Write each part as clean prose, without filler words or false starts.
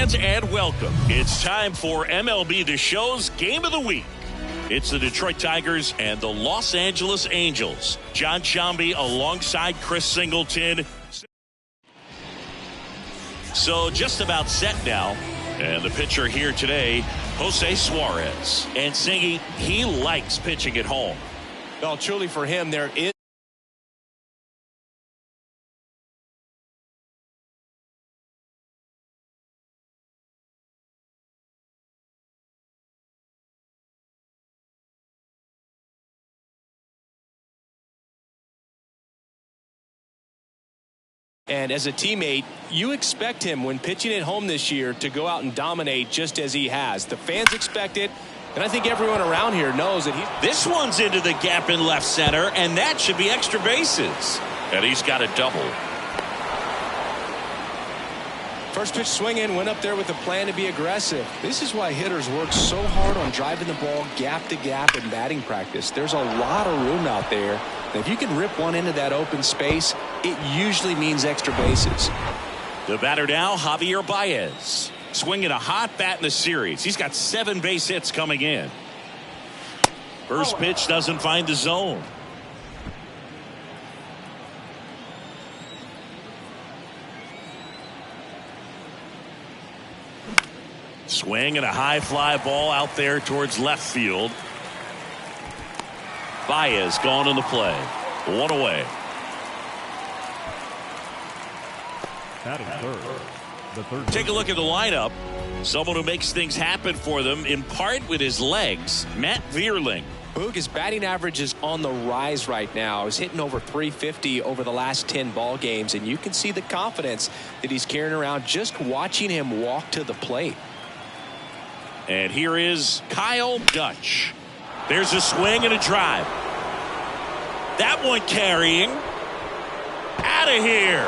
fans, and welcome. It's time for MLB The Show's Game of the Week. It's the Detroit Tigers and the Los Angeles Angels. John Sciambi alongside Chris Singleton. So just about set now. And the pitcher here today, Jose Suarez. And Singy, he likes pitching at home. Well, truly for him, there is. And as a teammate, you expect him when pitching at home this year to go out and dominate just as he has. The fans expect it, and I think everyone around here knows that he. This one's into the gap in left center, and that should be extra bases. And he's got a double. First pitch swinging, went up there with a plan to be aggressive. This is why hitters work so hard on driving the ball gap to gap in batting practice. There's a lot of room out there. And if you can rip one into that open space, it usually means extra bases. The batter now, Javier Baez. Swinging a hot bat in the series. He's got 7 base hits coming in. First pitch doesn't find the zone. Swing and a high fly ball out there towards left field. Baez gone in the play. 1 away. Take a look at the lineup. Someone who makes things happen for them in part with his legs, Matt Vierling. Boog, his batting average is on the rise right now. He's hitting over 350 over the last 10 ball games, and you can see the confidence that he's carrying around just watching him walk to the plate. And here is Kyle Dutch. There's a swing and a drive. That one carrying. Out of here.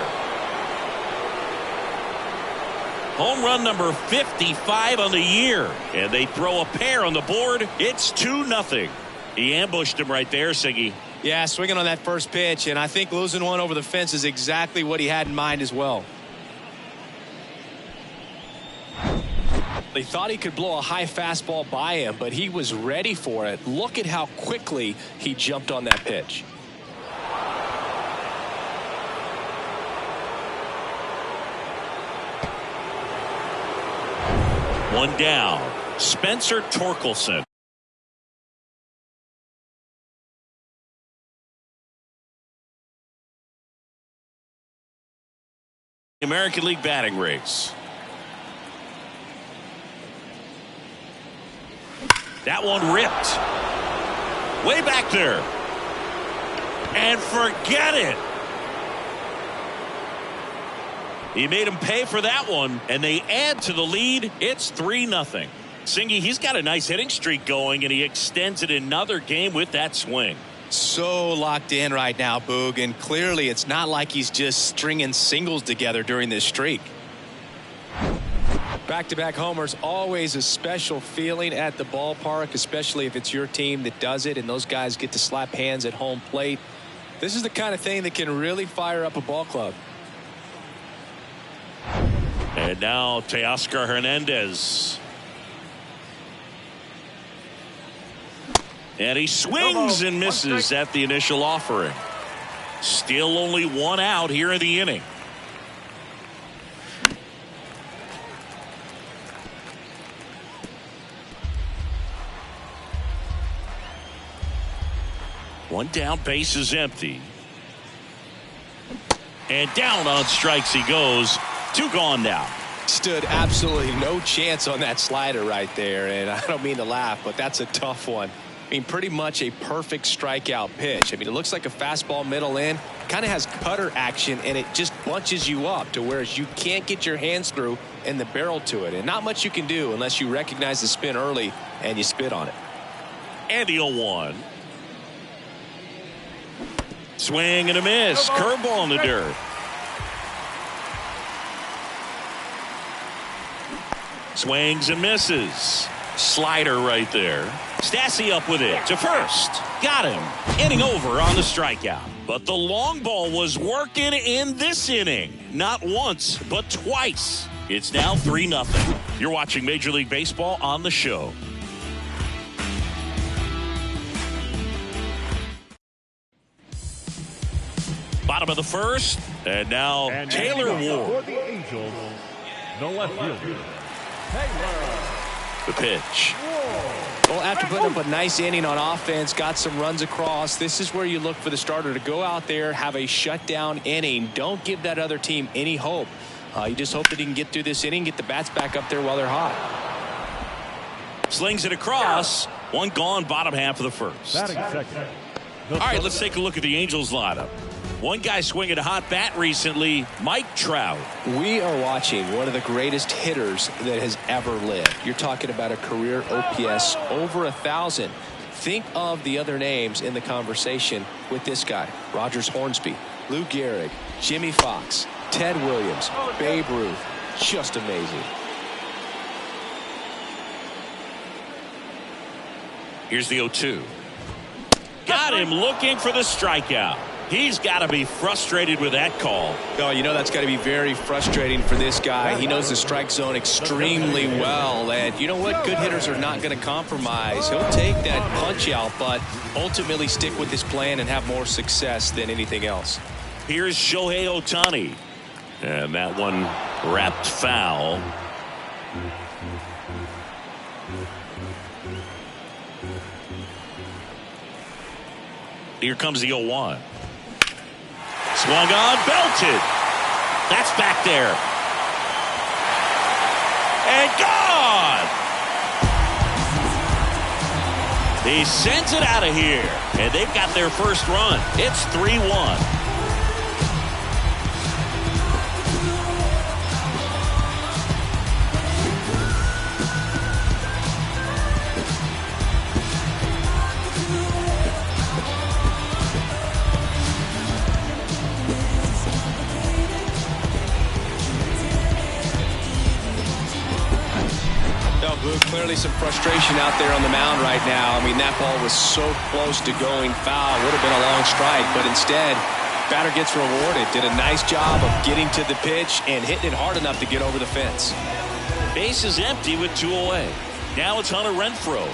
Home run number 55 on the year. And they throw a pair on the board. It's 2-0. He ambushed him right there, Siggy. Yeah, swinging on that first pitch, and I think losing one over the fence is exactly what he had in mind as well. They thought he could blow a high fastball by him, but he was ready for it. Look at how quickly he jumped on that pitch. One down. Spencer Torkelson. American League batting race. That one ripped. Way back there. And forget it. He made him pay for that one, and they add to the lead. It's 3-0. Singy, he's got a nice hitting streak going, and he extends it another game with that swing. So locked in right now, Boog, and clearly it's not like he's just stringing singles together during this streak. Back-to-back homers, always a special feeling at the ballpark, especially if it's your team that does it and those guys get to slap hands at home plate. This is the kind of thing that can really fire up a ball club. And now Teoscar Hernandez. And he swings and misses at the initial offering. Still only 1 out here in the inning. One down, base is empty. And down on strikes he goes. 2 gone now. Stood absolutely no chance on that slider right there, and I don't mean to laugh, but that's a tough one. I mean, pretty much a perfect strikeout pitch. I mean, it looks like a fastball middle in, kind of has cutter action, and it just bunches you up to whereas you can't get your hands through and the barrel to it, and not much you can do unless you recognize the spin early and you spit on it. And the 0-1. Swing and a miss. Curveball in the dirt. Swings and misses. Slider right there. Stassi up with it to first. Got him. Inning over on the strikeout. But the long ball was working in this inning. Not once, but twice. It's now 3-0. You're watching Major League Baseball on the show. Bottom of the first, and now Taylor Ward. For the Angels, the left fielder, Taylor. The pitch. Well, after putting up a nice inning on offense, got some runs across, this is where you look for the starter to go out there, have a shutdown inning. Don't give that other team any hope. You just hope that he can get through this inning, get the bats back up there while they're hot. Slings it across. One gone, bottom half of the first. Batting second. All right, let's take a look at the Angels lineup. One guy swinging a hot bat recently, Mike Trout. We are watching one of the greatest hitters that has ever lived. You're talking about a career OPS over 1,000. Think of the other names in the conversation with this guy. Rogers Hornsby, Lou Gehrig, Jimmy Fox, Ted Williams, Babe Ruth. Just amazing. Here's the 0-2. Got him looking for the strikeout. He's got to be frustrated with that call. Oh, you know that's got to be very frustrating for this guy. He knows the strike zone extremely well. And you know what? Good hitters are not going to compromise. He'll take that punch out, but ultimately stick with his plan and have more success than anything else. Here's Shohei Ohtani. And that one wrapped foul. Here comes the 0-1. Swung on, belted. That's back there. And gone. He sends it out of here. And they've got their first run. It's 3-1. Clearly some frustration out there on the mound right now. I mean, that ball was so close to going foul. Would have been a long strike, but instead, batter gets rewarded. Did a nice job of getting to the pitch and hitting it hard enough to get over the fence. Base is empty with 2 away. Now it's Hunter Renfroe.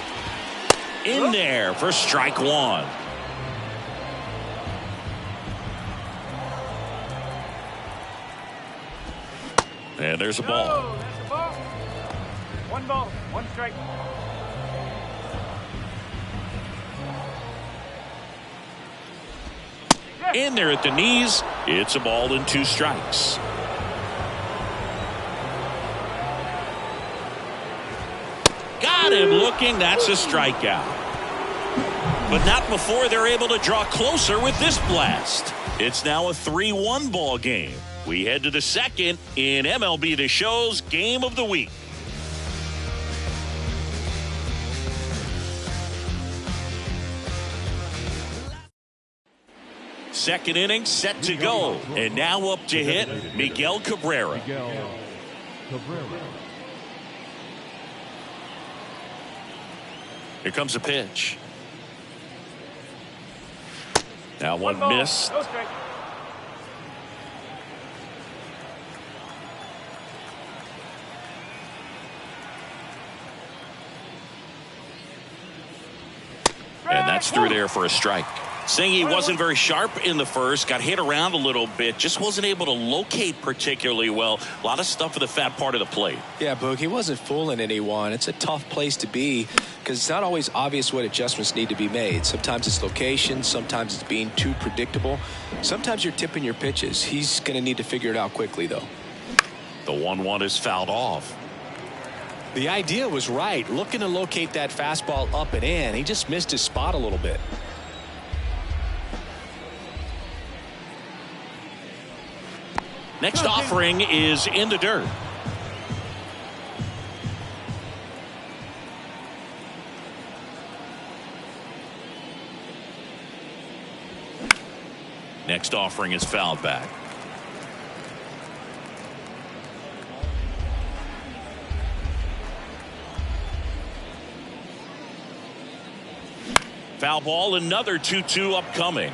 In there for strike one. And there's a ball. One ball, one strike. In there at the knees. It's a ball and 2 strikes. Got him looking. That's a strikeout. But not before they're able to draw closer with this blast. It's now a 3-1 ball game. We head to the second in MLB The Show's Game of the Week. Second inning set to go. And now up to hit Miguel Cabrera. Here comes a pitch. Now one missed. No strike. And that's through there for a strike. Saying he wasn't very sharp in the first, got hit around a little bit, just wasn't able to locate particularly well. A lot of stuff for the fat part of the plate. Yeah, Boog, he wasn't fooling anyone. It's a tough place to be because it's not always obvious what adjustments need to be made. Sometimes it's location, sometimes it's being too predictable. Sometimes you're tipping your pitches. He's going to need to figure it out quickly, though. The 1-1 is fouled off. The idea was right, looking to locate that fastball up and in. He just missed his spot a little bit. Next offering is in the dirt. Next offering is fouled back. Foul ball, another 2-2 upcoming.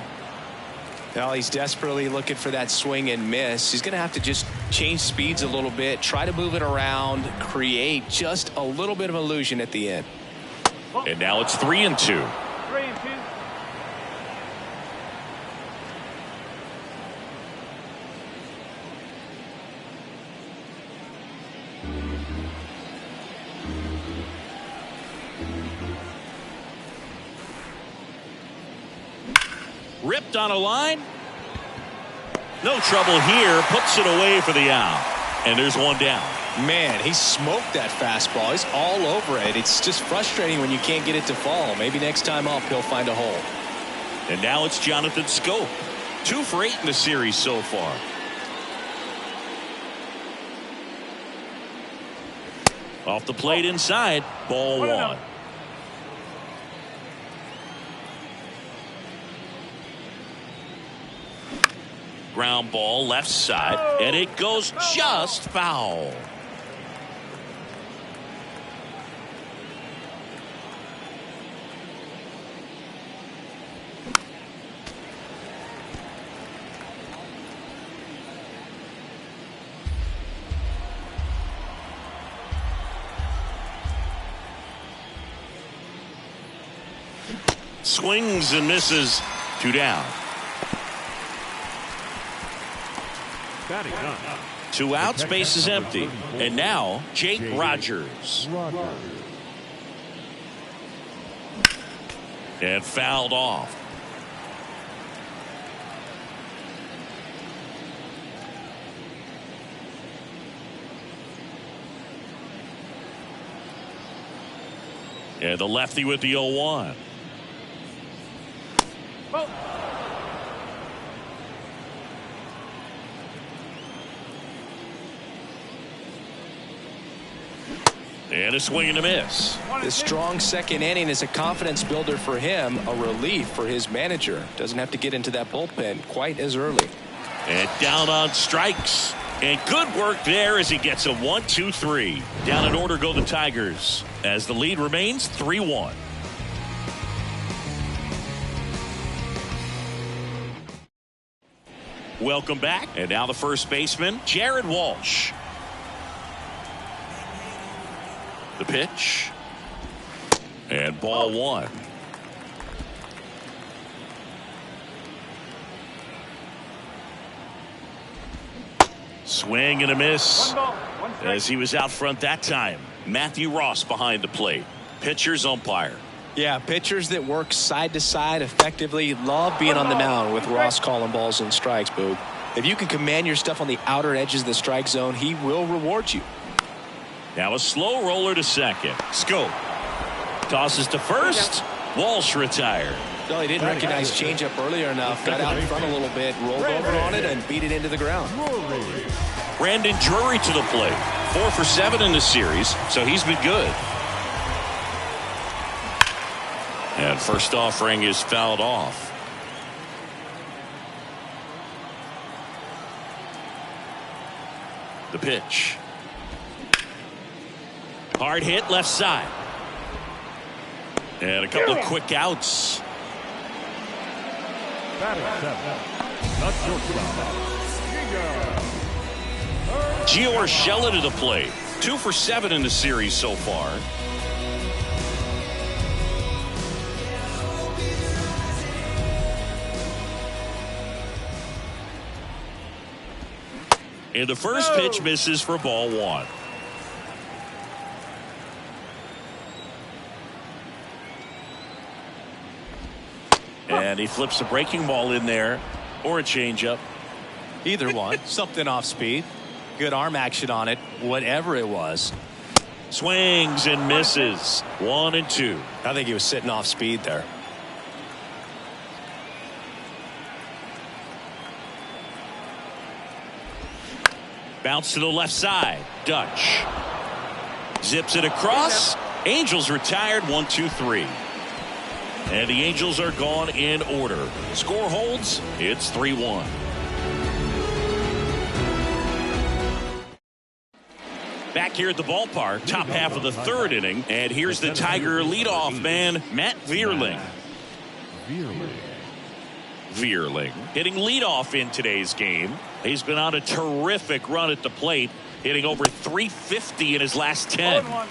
Well, he's desperately looking for that swing and miss. He's going to have to just change speeds a little bit, try to move it around, create just a little bit of illusion at the end. And now it's 3-2. 3-2. Ripped on a line. No trouble here. Puts it away for the out. And there's one down. Man, he smoked that fastball. He's all over it. It's just frustrating when you can't get it to fall. Maybe next time up he'll find a hole. And now it's Jonathan Schoop. 2 for 8 in the series so far. Off the plate inside. Ball 1. Ground ball left side, and it goes just foul. Swings and misses. 2 down. 2 outs, base is empty. And now Jake Rogers. And fouled off. And the lefty with the 0-1. And a swing and a miss. The strong second inning is a confidence builder for him, a relief for his manager. Doesn't have to get into that bullpen quite as early. And down on strikes. And good work there as he gets a 1-2-3. Down in order go the Tigers as the lead remains 3-1. Welcome back. And now the first baseman, Jared Walsh. The pitch. And ball 1. Swing and a miss. 1 ball, 1 strike. As he was out front that time. Matthew Ross behind the plate. Pitcher's umpire. Yeah, pitchers that work side to side effectively love being on the mound with Ross calling balls and strikes, Boog. If you can command your stuff on the outer edges of the strike zone, he will reward you. Now a slow roller to second. Schoop tosses to first. Walsh retired. No, he didn't recognize changeup earlier enough. Got out in front a little bit, rolled over on it, and beat it into the ground. Brandon Drury to the plate. 4 for 7 in the series, so he's been good. And first offering is fouled off. The pitch. Hard hit left side. And a couple of quick outs. Gio Urshela to the plate. 2 for 7 in the series so far. And the first pitch misses for ball 1. And he flips a breaking ball in there, or a changeup. Either one. Something off speed. Good arm action on it, whatever it was. Swings and misses. 1 and 2. I think he was sitting off speed there. Bounce to the left side. Dutch zips it across. Angels retired. 1-2-3. And the Angels are gone in order. Score holds. It's 3-1. Back here at the ballpark, top half of the third inning, and here's the Tiger leadoff man, Matt Vierling. Vierling hitting leadoff in today's game. He's been on a terrific run at the plate, hitting over 350 in his last 10. 0-1.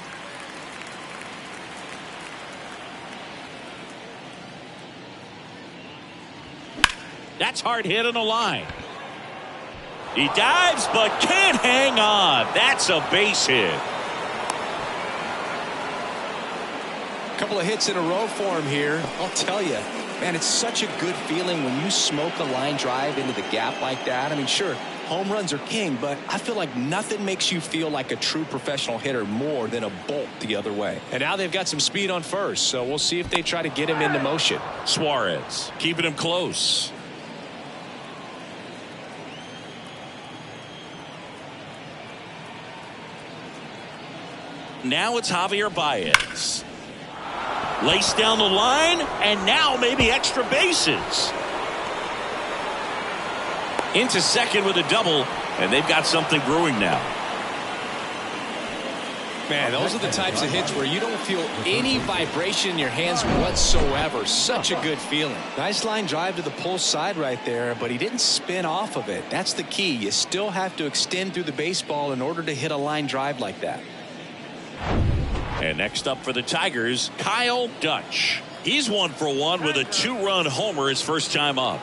That's hard hit on the line. He dives but can't hang on. That's a base hit. A couple of hits in a row for him here. I'll tell you, man, it's such a good feeling when you smoke a line drive into the gap like that. I mean, sure, home runs are king, but I feel like nothing makes you feel like a true professional hitter more than a bolt the other way. And now they've got some speed on first, so we'll see if they try to get him into motion. Suarez keeping him close. Now it's Javier Baez. Lace down the line, and now maybe extra bases. Into second with a double, and they've got something brewing now. Man, those are the types of hits where you don't feel any vibration in your hands whatsoever. Such a good feeling. Nice line drive to the pull side right there, but he didn't spin off of it. That's the key. You still have to extend through the baseball in order to hit a line drive like that. And next up for the Tigers, Kyle Dutch. He's 1 for 1 with a 2-run homer his first time up.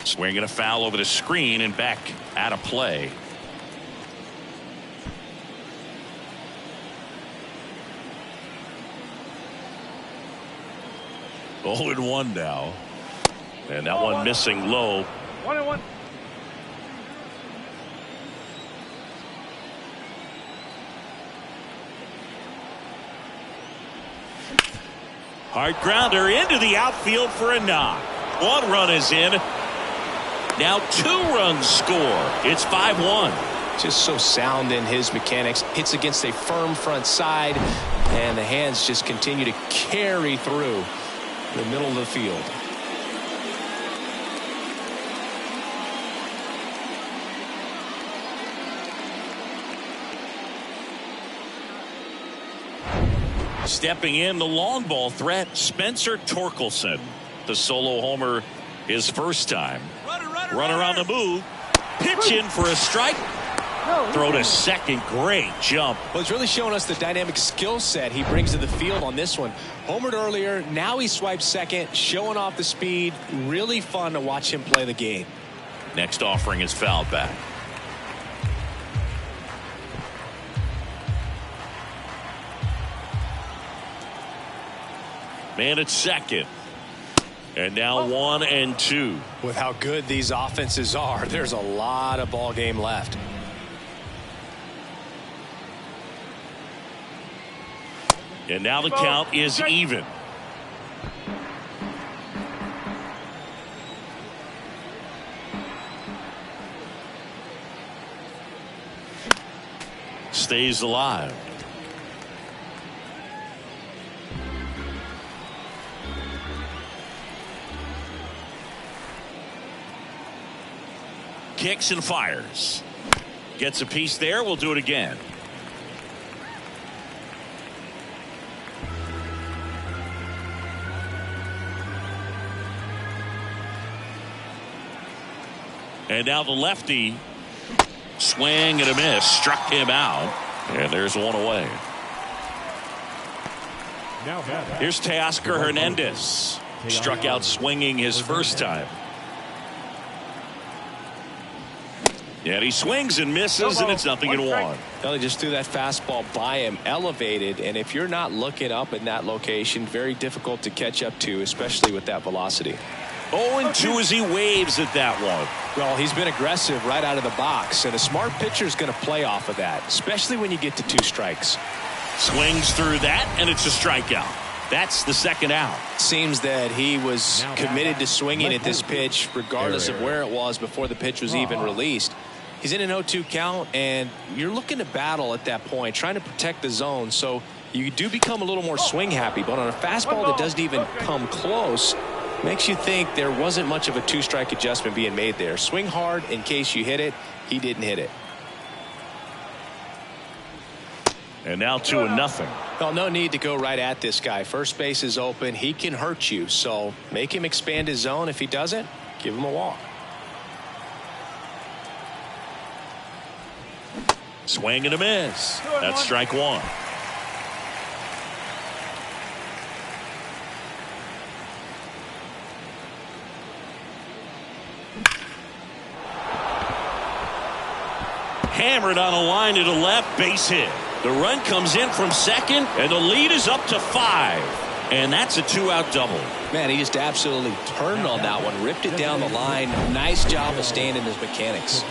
Swinging a foul over the screen and back out of play. Oh, and 1 now. And that one missing low. 1-1. Hard grounder into the outfield for a knock. 1 run is in. Now 2 runs score. It's 5-1. Just so sound in his mechanics. Hits against a firm front side, and the hands just continue to carry through the middle of the field. Stepping in, the long ball threat, Spencer Torkelson. The solo homer his first time. Runner on the move. Pitch in for a strike. Throw to second. Great jump. Well, he's really showing us the dynamic skill set he brings to the field on this one. Homered earlier, now he swipes second, showing off the speed. Really fun to watch him play the game. Next offering is fouled back. Man at second. And now 1 and 2. With how good these offenses are, there's a lot of ball game left. And now the count is even. Stays alive. Kicks and fires. Gets a piece there. We'll do it again. And now the lefty. Swing and a miss. Struck him out. And there's 1 away. Here's Teoscar Hernandez. Struck out swinging his first time. Yeah, he swings and misses, and it's 0-1. Well, he just threw that fastball by him, elevated, and if you're not looking up in that location, very difficult to catch up to, especially with that velocity. 0-2 as he waves at that one. Well, he's been aggressive right out of the box, and a smart pitcher is going to play off of that, especially when you get to 2 strikes. Swings through that, and it's a strikeout. That's the second out. Seems that he was committed to swinging at this pitch, regardless of where it was before the pitch was even released. He's in an 0-2 count, and you're looking to battle at that point, trying to protect the zone, so you do become a little more swing happy. But on a fastball that doesn't even come close, makes you think there wasn't much of a 2-strike adjustment being made there. Swing hard in case you hit it. He didn't hit it. And now 2-0. Well, no need to go right at this guy. First base is open. He can hurt you. So make him expand his zone. If he doesn't, give him a walk. Swing and a miss. That's strike one. Hammered on a line to the left, base hit. The run comes in from second, and the lead is up to 5. And that's a 2-out double. Man, he just absolutely turned on that one, ripped it down the line. Nice job of staying in his mechanics.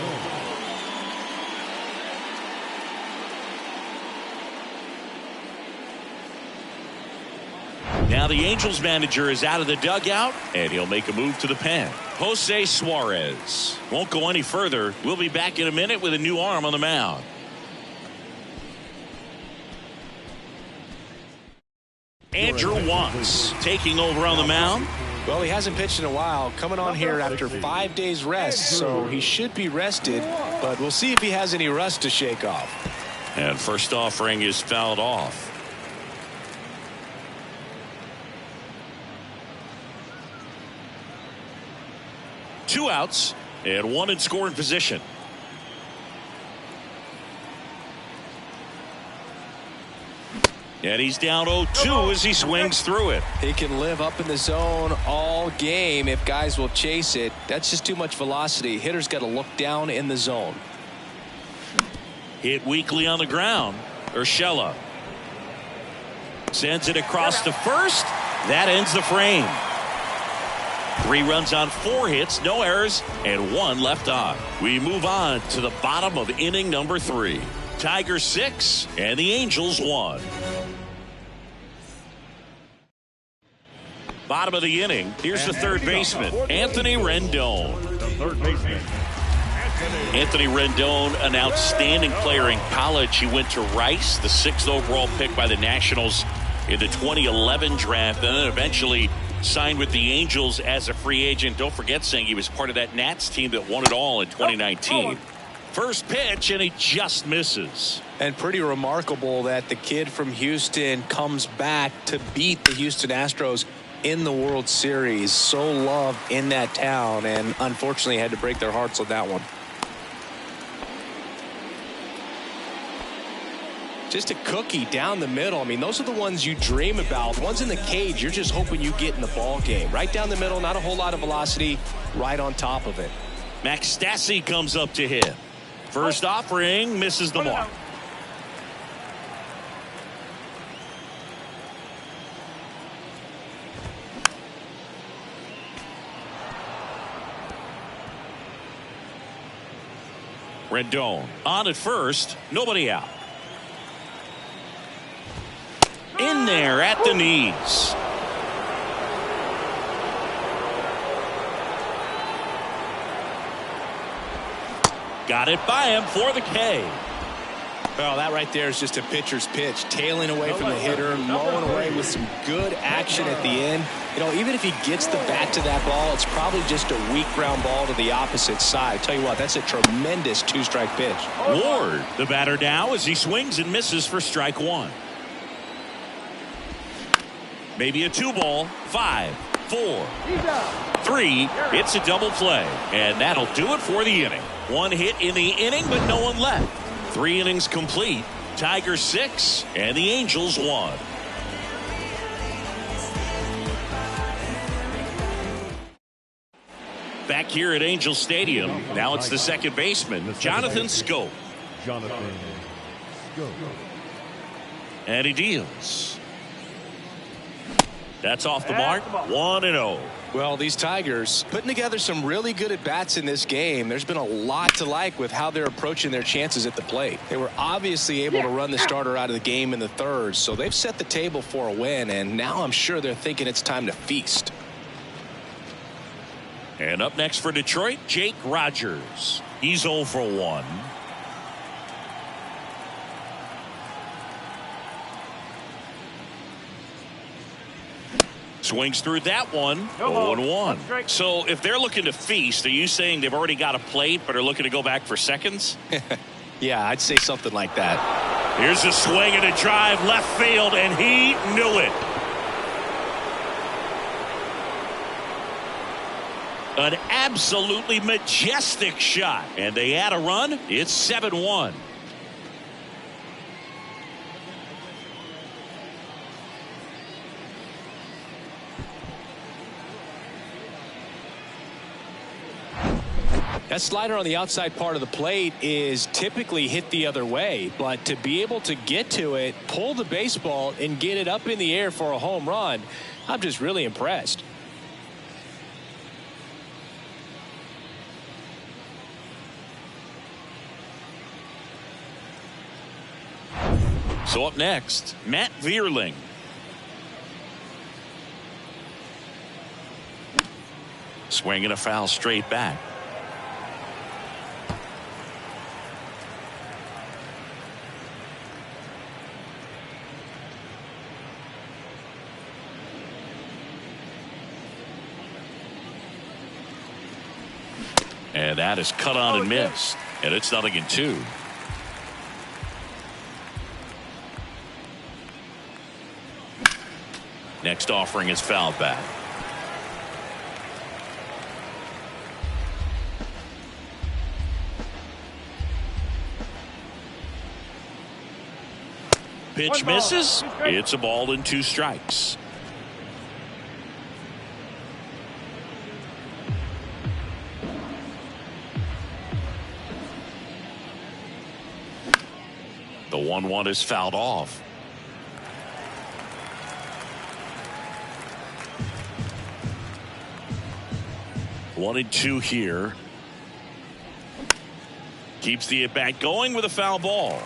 Now the Angels manager is out of the dugout, and he'll make a move to the pen. Jose Suarez won't go any further. We'll be back in a minute with a new arm on the mound. Andrew Wantz taking over on the mound. Well, he hasn't pitched in a while, coming on here after 5 days rest, so he should be rested, but we'll see if he has any rust to shake off. And first offering is fouled off. Two outs and one in scoring position. And he's down 0-2 as he swings through it. He can live up in the zone all game if guys will chase it. That's just too much velocity. Hitter's got to look down in the zone. Hit weakly on the ground. Urshela sends it across to first. That ends the frame. 3 runs on 4 hits, no errors, and 1 left on. We move on to the bottom of inning number 3. Tigers 6 and the Angels 1. Bottom of the inning. Here's the third baseman, Anthony Rendon. The third baseman, Anthony Rendon, an outstanding player in college. He went to Rice, the 6th overall pick by the Nationals in the 2011 draft, and then eventually signed with the Angels as a free agent. Don't forget, saying he was part of that Nats team that won it all in 2019. First pitch, and he just misses. And pretty remarkable that the kid from Houston comes back to beat the Houston Astros in the World Series. So loved in that town, and unfortunately had to break their hearts on that one. Just a cookie down the middle. I mean, those are the ones you dream about. The ones in the cage, you're just hoping you get in the ball game. Right down the middle, not a whole lot of velocity, right on top of it. Max Stassi comes up to hit. First offering, misses the mark. Rendon on at first, nobody out. In there at the knees. Got it by him for the K. Well, that right there is just a pitcher's pitch, tailing away from the hitter, mowing away with some good action at the end. You know, even if he gets the bat to that ball, it's probably just a weak ground ball to the opposite side. Tell you what, that's a tremendous 2-strike pitch. Ward, the batter now, as he swings and misses for strike 1. Maybe a 2-ball. 5, 4, 3. It's a double play, and that'll do it for the inning. 1 hit in the inning, but no one left. 3 innings complete. Tigers 6 and the Angels 1. Back here at Angel Stadium, now it's the second baseman, Jonathan Schoop. Jonathan Schoop. And he deals. That's off the mark. 1-0. Well, these Tigers putting together some really good at-bats in this game. There's been a lot to like with how they're approaching their chances at the plate. They were obviously able to run the starter out of the game in the third, so they've set the table for a win, and now I'm sure they're thinking it's time to feast. And up next for Detroit, Jake Rogers. He's 0 for 1. Swings through that one. 0-1. So if they're looking to feast, are you saying they've already got a plate but are looking to go back for seconds? Yeah, I'd say something like that. Here's a swing and a drive left field, and he knew it. An absolutely majestic shot. And they add a run. It's 7-1. That slider on the outside part of the plate is typically hit the other way, but to be able to get to it, pull the baseball, and get it up in the air for a home run, I'm just really impressed. So up next, Matt Vierling. Swinging a foul straight back. And that is cut on and missed. And it's 0-2. Next offering is fouled back. Pitch misses. It's a ball and 2 strikes. The 1-1 is fouled off. One and 2 here. Keeps the at-bat going with a foul ball.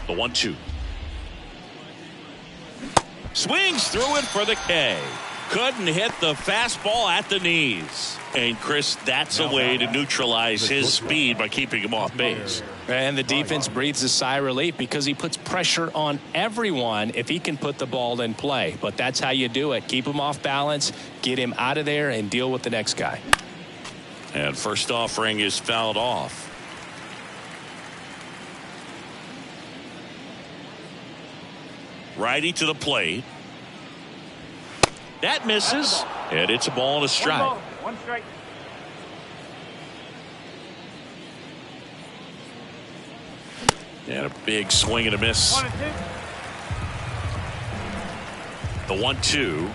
The 1-2. Swings through it for the K. Couldn't hit the fastball at the knees. And Chris, that's a way to neutralize his speed by keeping him off base. And the defense breathes a sigh of relief because he puts pressure on everyone if he can put the ball in play. But that's how you do it. Keep him off balance, get him out of there, and deal with the next guy. And first offering is fouled off. Righty to the plate. That misses. And it's a ball and a strike. 1 strike. And a big swing and a miss. 1 and 2. The 1-2.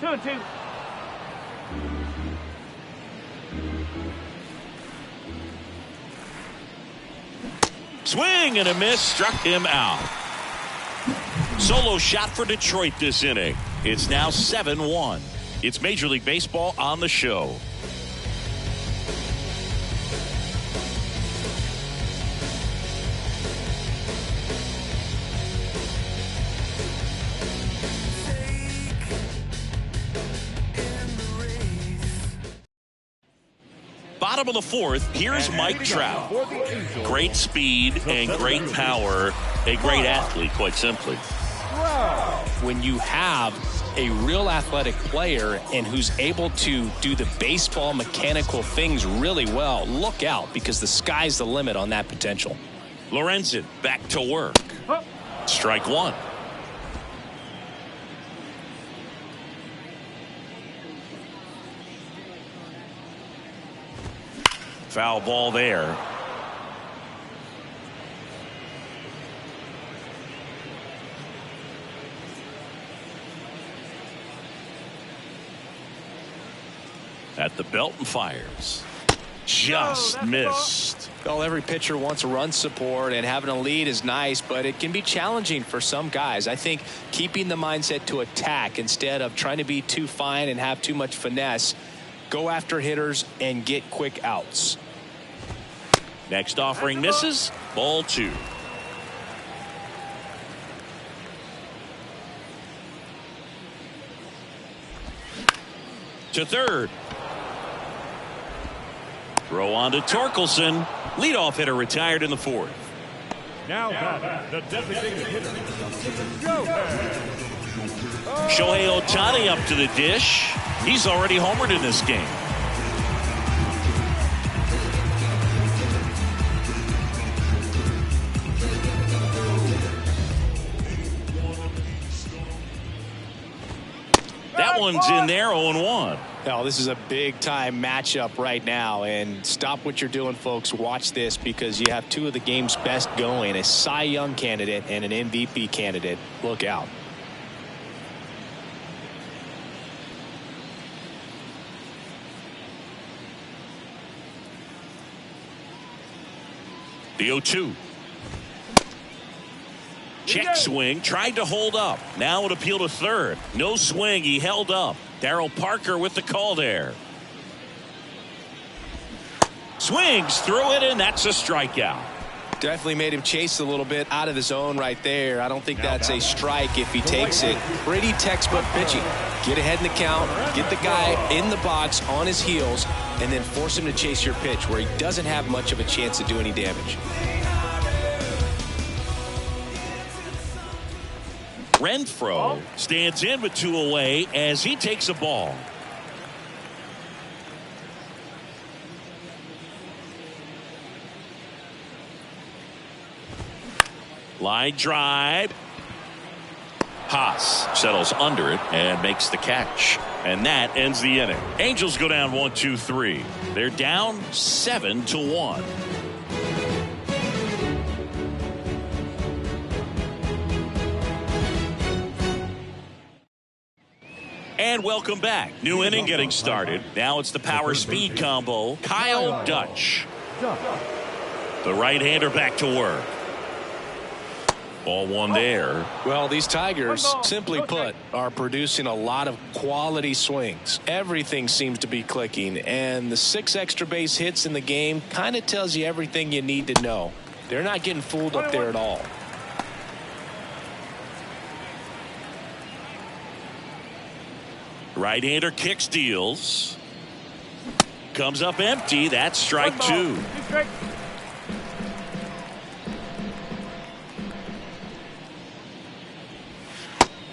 2 and 2. Swing and a miss, struck him out. Solo shot for Detroit this inning. It's now 7-1. It's Major League Baseball on the show. Bottom of the 4th, here's Mike Trout. Great speed and great power. A great athlete, quite simply. When you have a real athletic player and who's able to do the baseball mechanical things really well, look out, because the sky's the limit on that potential. Lorenzen back to work. Strike 1. Foul ball there. At the belt and fires. Just missed. Well, every pitcher wants a run support, and having a lead is nice, but it can be challenging for some guys. I think keeping the mindset to attack instead of trying to be too fine and have too much finesse. Go after hitters and get quick outs. Next offering misses. Ball 2. To third. Throw on to Torkelson. Leadoff hitter retired in the 4th. Now batting, the designated hitter, Shohei Ohtani up to the dish. He's already homered in this game. That one's in there, 0-1. Now, this is a big-time matchup right now, and stop what you're doing, folks. Watch this, because you have two of the game's best going, a Cy Young candidate and an MVP candidate. Look out. The 0-2. Check swing, tried to hold up. Now it appeal to third. No swing, he held up. Darryl Parker with the call there. Swings through it, and that's a strikeout. Definitely made him chase a little bit out of the zone right there. I don't think that's a strike if he takes it. Pretty textbook pitching. Get ahead in the count, get the guy in the box on his heels, and then force him to chase your pitch where he doesn't have much of a chance to do any damage. Renfroe stands in with 2 away as he takes a ball. Line drive. Haas settles under it and makes the catch. And that ends the inning. Angels go down 1-2-3. They're down 7-1. And welcome back. New inning getting started. Now it's the power speed combo. Kyle Dutch. The right-hander back to work. Ball one there. Well, these Tigers, simply put, are producing a lot of quality swings. Everything seems to be clicking, and the 6 extra base hits in the game kind of tells you everything you need to know. They're not getting fooled up there at all. Right-hander kick steals. Comes up empty. That's strike 2.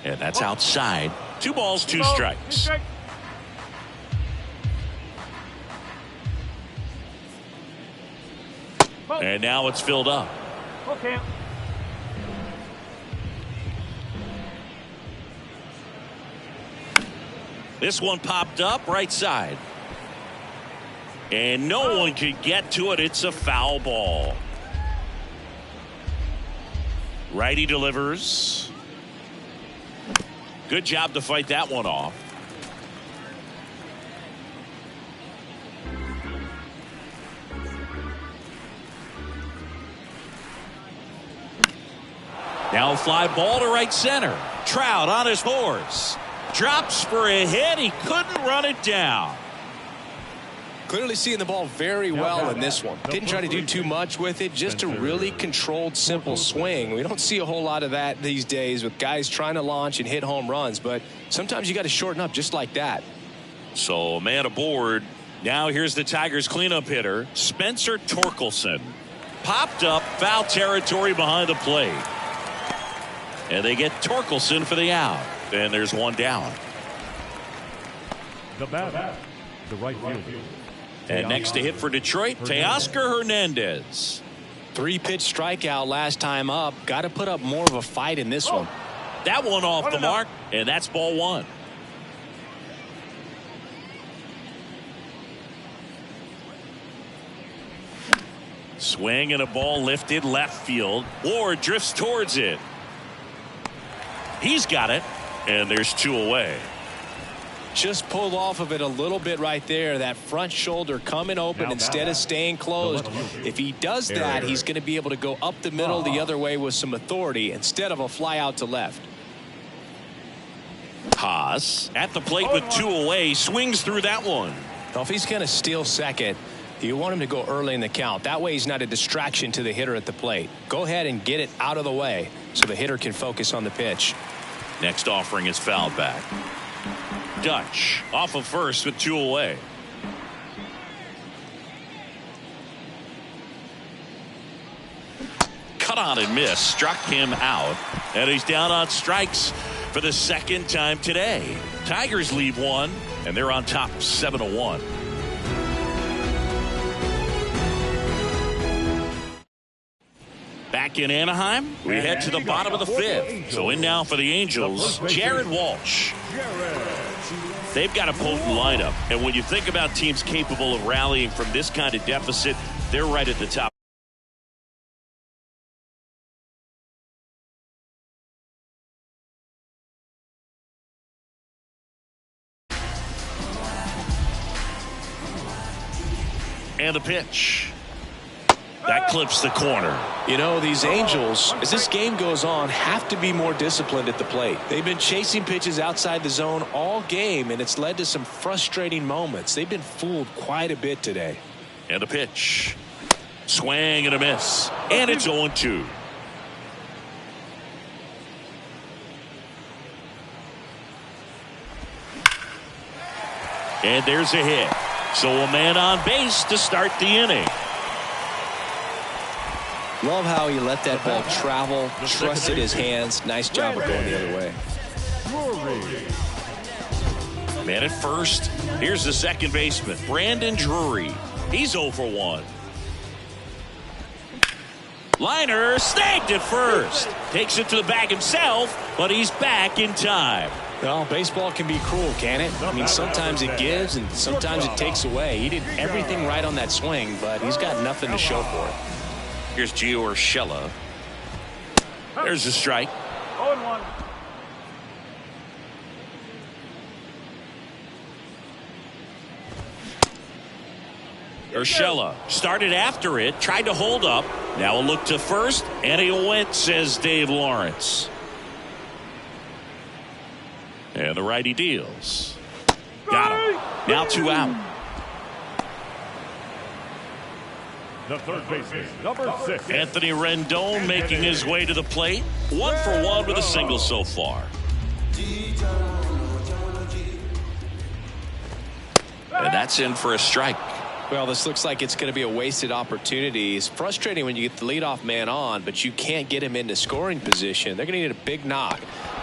And that's outside. 2 balls, 2 strikes. And now it's filled up. Okay. This one popped up right side. And no one could get to it. It's a foul ball. Righty delivers. Good job to fight that one off. Now a fly ball to right center. Trout on his horse. Drops for a hit. He couldn't run it down. Clearly seeing the ball very well in this one. Didn't try to do too much with it. Just a really controlled, simple swing. We don't see a whole lot of that these days with guys trying to launch and hit home runs. But sometimes you got to shorten up just like that. So man aboard. Now here's the Tigers cleanup hitter, Spencer Torkelson. Popped up, foul territory behind the plate. And they get Torkelson for the out. And there's one down. The batter, the right fielder. And next to hit for Detroit, Teoscar Hernandez. 3-pitch strikeout last time up. Got to put up more of a fight in this one. That one off the mark, and that's ball 1. Swing and a ball lifted left field. Ward drifts towards it. He's got it, and there's 2 away. Just pulled off of it a little bit right there. That front shoulder coming open instead of staying closed. If he does that, he's going to be able to go up the middle the other way with some authority instead of a fly out to left. Haas at the plate with 2 away, swings through that one. Well, if he's going to steal second, you want him to go early in the count. That way he's not a distraction to the hitter at the plate. Go ahead and get it out of the way so the hitter can focus on the pitch. Next offering is fouled back. Dutch off of first with 2 away. Cut on and miss, struck him out, and he's down on strikes. for the second time today. Tigers lead one, and they're on top 7-1. Back in Anaheim, we head to the bottom of the fifth. So in now for the Angels, Jared Walsh. They've got a potent lineup, and when you think about teams capable of rallying from this kind of deficit, they're right at the top. And the pitch. That clips the corner. You know, these Angels, as this game goes on, have to be more disciplined at the plate. They've been chasing pitches outside the zone all game, and it's led to some frustrating moments. They've been fooled quite a bit today. And a pitch. Swing and a miss. And it's 0-2. And there's a hit. So a man on base to start the inning. Love how he let that ball travel, trusted his hands. Nice job of going the other way. Man at first. Here's the second baseman, Brandon Drury. He's 0 for 1. Liner snagged at first. Takes it to the bag himself, but he's back in time. Well, baseball can be cruel, can it? I mean, sometimes it gives and sometimes it takes away. He did everything right on that swing, but he's got nothing to show for it. Here's Gio Urshela. There's a strike. 0-1. Urshela started after it, tried to hold up. Now a look to first, and he went, says Dave Lawrence. And the righty deals. Got him. Now 2 out. The third baseman, number 6. Anthony Rendon making his way to the plate. 1 for 1 with a single so far. And that's in for a strike. Well, this looks like it's going to be a wasted opportunity. It's frustrating when you get the leadoff man on, but you can't get him into scoring position. They're going to need a big knock.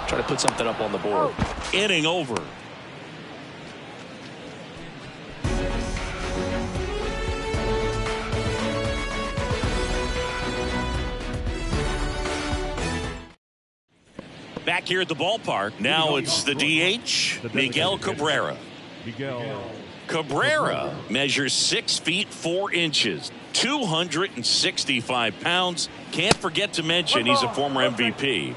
Try to put something up on the board. Inning over. Back here at the ballpark, now it's the DH, Miguel Cabrera. Cabrera measures 6 feet 4 inches, 265 pounds. Can't forget to mention he's a former MVP.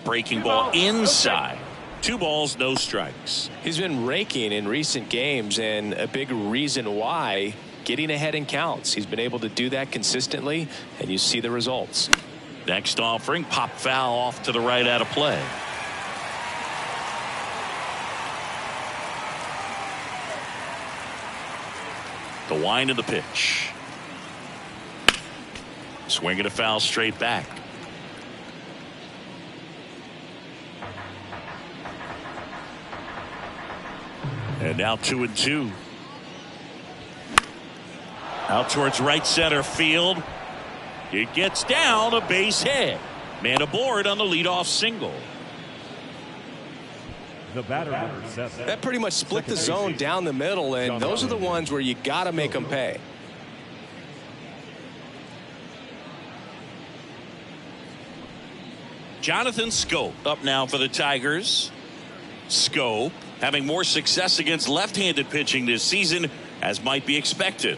Breaking ball inside. 2 balls, no strikes. He's been raking in recent games, and a big reason why, getting ahead in counts. He's been able to do that consistently, and you see the results. Next offering, pop foul off to the right out of play. The wind of the pitch. Swinging a foul straight back. And now 2-2. Out towards right center field. It gets down, a base hit. Man aboard on the leadoff single. The batter, number 7. That pretty much split the zone down the middle, and those are the ones where you got to make them pay. Jonathan Schoop up now for the Tigers. Schoop having more success against left-handed pitching this season, as might be expected.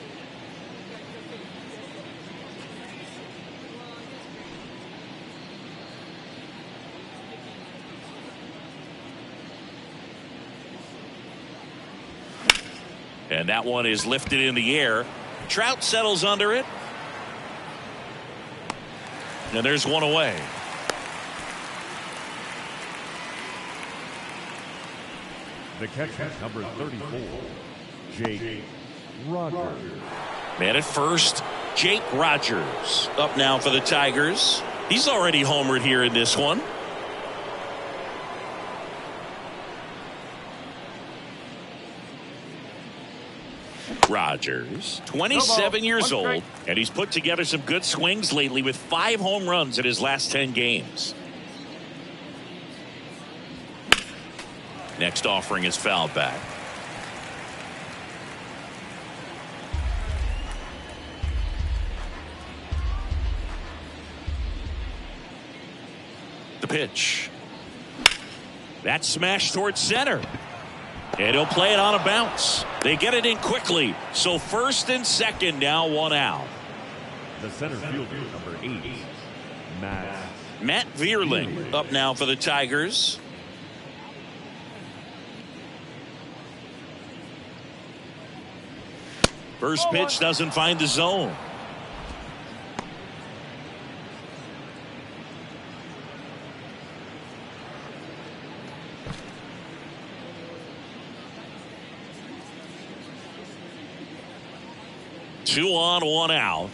And that one is lifted in the air. Trout settles under it. And there's one away. The catcher, number 34, Jake Rogers. Man at first, Jake Rogers up now for the Tigers. He's already homered here in this one. Rogers, 27 years old, and he's put together some good swings lately with 5 home runs in his last 10 games. Next offering is fouled back. The pitch. That smash towards center. And he'll play it on a bounce. They get it in quickly. So first and second, now 1 out. The center fielder, number 8, Matt Vierling up now for the Tigers. First pitch doesn't find the zone. Two on, 1 out.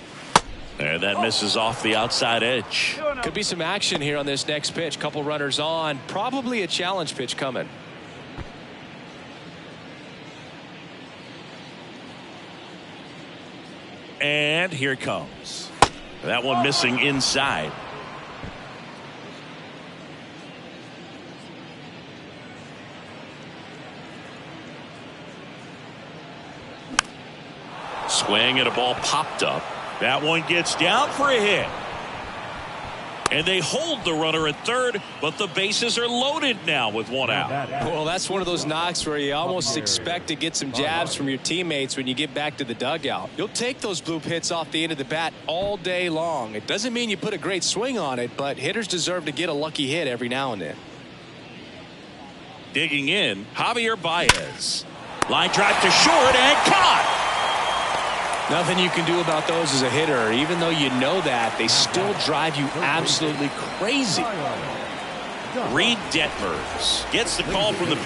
And that misses off the outside edge. Could be some action here on this next pitch. Couple runners on. Probably a challenge pitch coming. And here it comes. That one missing inside. Swing and a ball popped up. That one gets down for a hit. And they hold the runner at third, but the bases are loaded now with 1 out. Well, that's one of those knocks where you almost expect to get some jabs from your teammates when you get back to the dugout. You'll take those bloop hits off the end of the bat all day long. It doesn't mean you put a great swing on it, but hitters deserve to get a lucky hit every now and then. Digging in, Javier Baez. Line drive to short and caught. Nothing you can do about those as a hitter. Even though you know that, they still drive you absolutely crazy. Reed Detmers gets the call from the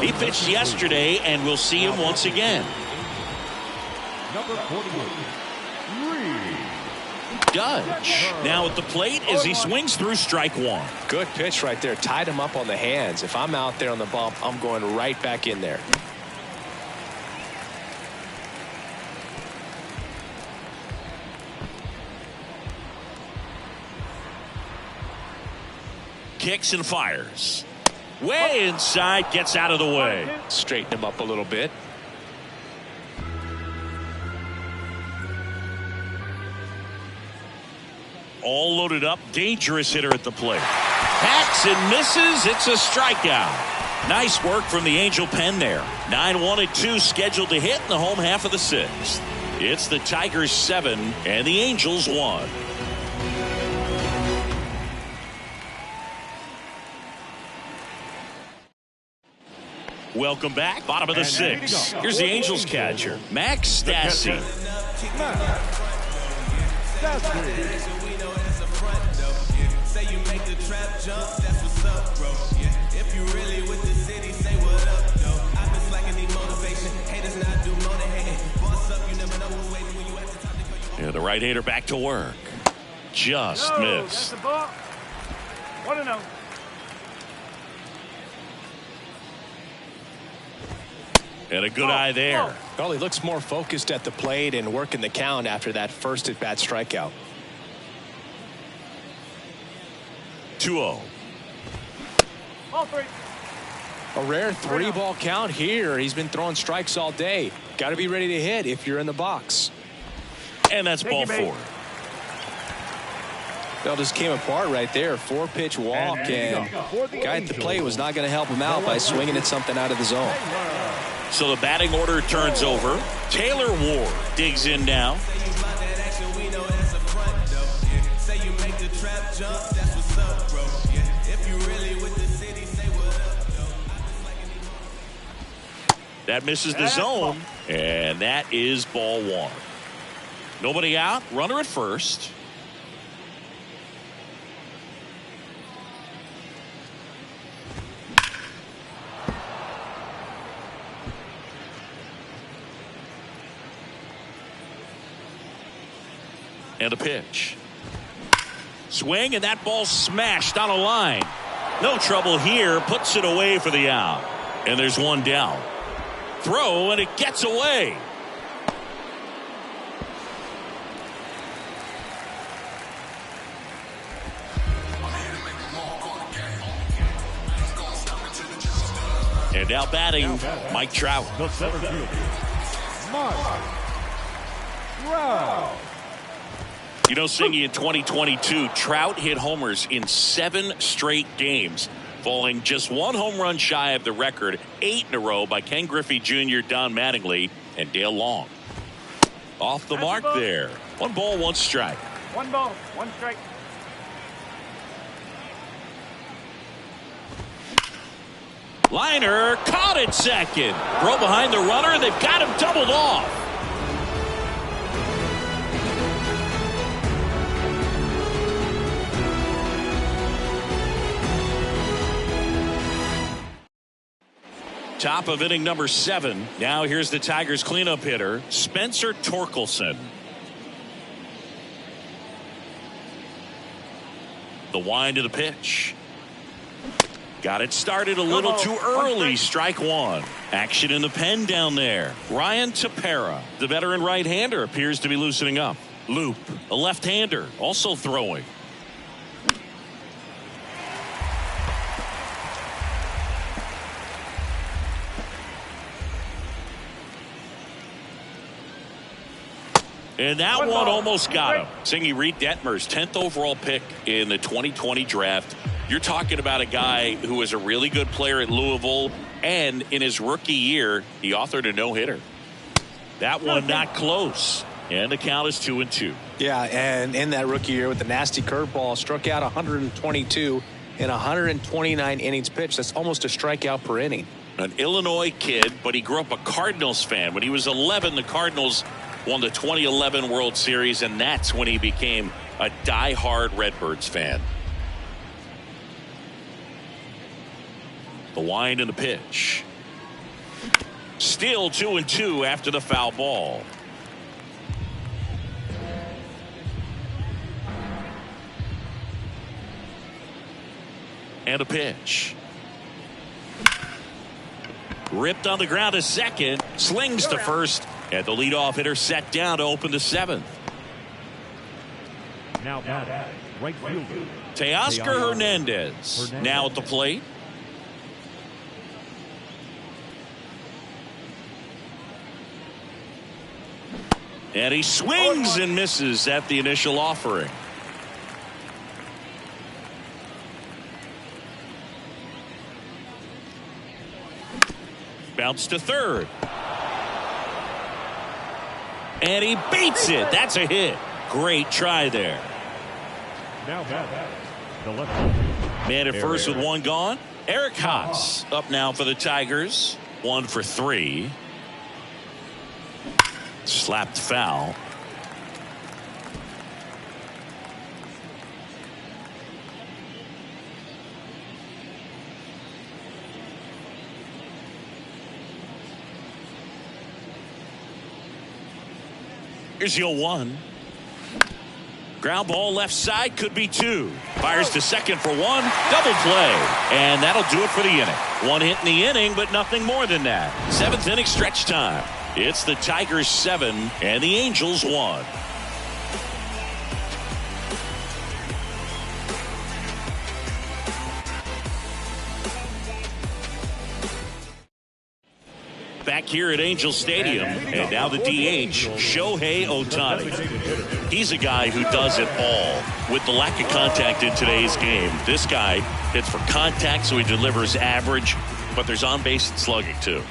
He pitched yesterday, and we'll see him once again. number 48, Judge now at the plate as he swings through strike 1. Good pitch right there. Tied him up on the hands. If I'm out there on the bump, I'm going right back in there. Kicks and fires. Way inside, gets out of the way. Straighten him up a little bit. All loaded up, dangerous hitter at the plate. Hacks and misses, it's a strikeout. Nice work from the Angel pen there. 9-1 and 2 scheduled to hit in the home half of the 6th. It's the Tigers 7 and the Angels 1. Welcome back. Bottom of the 6th. Here's the Angels catcher, Max Stassi. Yeah, the right-hander back to work. Just missed. 1-0. And a good eye there. Well, he looks more focused at the plate and working the count after that first at-bat strikeout. 2-0. Ball 3. A rare 3-ball count here. He's been throwing strikes all day. Got to be ready to hit if you're in the box. And that's ball 4. That just came apart right there. 4-pitch walk, and guy at the plate was not going to help him out by swinging at something out of the zone. So the batting order turns over. Taylor Ward digs in now. That misses the zone, and that is ball 1. Nobody out, runner at first. And a pitch. Swing, and that ball smashed on a line. No trouble here, puts it away for the out. And there's one down. Throw, and it gets away. And now batting, Mike Trout. The center fielder, Mike Trout. You know, Singy, in 2022, Trout hit homers in 7 straight games, falling just 1 home run shy of the record 8 in a row by Ken Griffey Jr., Don Mattingly, and Dale Long. Off the mark there. 1 ball, 1 strike. 1 ball, 1 strike. Liner caught at second. Throw behind the runner. They've got him doubled off. Top of inning number 7. Now here's the Tigers cleanup hitter, Spencer Torkelson. The wind of the pitch. Got it started a little too early. Strike 1. Action in the pen down there. Ryan Tepera, the veteran right-hander, appears to be loosening up. Loop, a left-hander, also throwing. And that one almost got him. Singy, Reed Detmers, 10th overall pick in the 2020 draft. You're talking about a guy who was a really good player at Louisville, and in his rookie year, he authored a no-hitter. That one not close, and the count is 2-2. Yeah, and in that rookie year with the nasty curveball, struck out 122 in 129 innings pitched. That's almost a strikeout per inning. An Illinois kid, but he grew up a Cardinals fan. When he was 11, the Cardinals won the 2011 World Series, and that's when he became a die-hard Redbirds fan. The wind and the pitch. Still 2-2 after the foul ball. And a pitch. Ripped on the ground to second. Slings to first. And the leadoff hitter set down to open the 7th. Now batting, right fielder, Teoscar Hernandez now at the plate. And he swings and misses at the initial offering. Bounce to third. And he beats it. That's a hit. Great try there. now batting, the left fielder, Man at first with 1 gone. Eric Haas up now for the Tigers. 1 for 3. Slapped foul. Here's your 1. Ground ball left side, could be two. Fires to second for one. Double play. And that'll do it for the inning. One hit in the inning, but nothing more than that. Seventh inning stretch time. It's the Tigers 7 and the Angels 1. Back here at Angel Stadium, and now the DH, Shohei Ohtani. He's a guy who does it all. With the lack of contact in today's game, this guy hits for contact, so he delivers average, but there's on-base and slugging, too.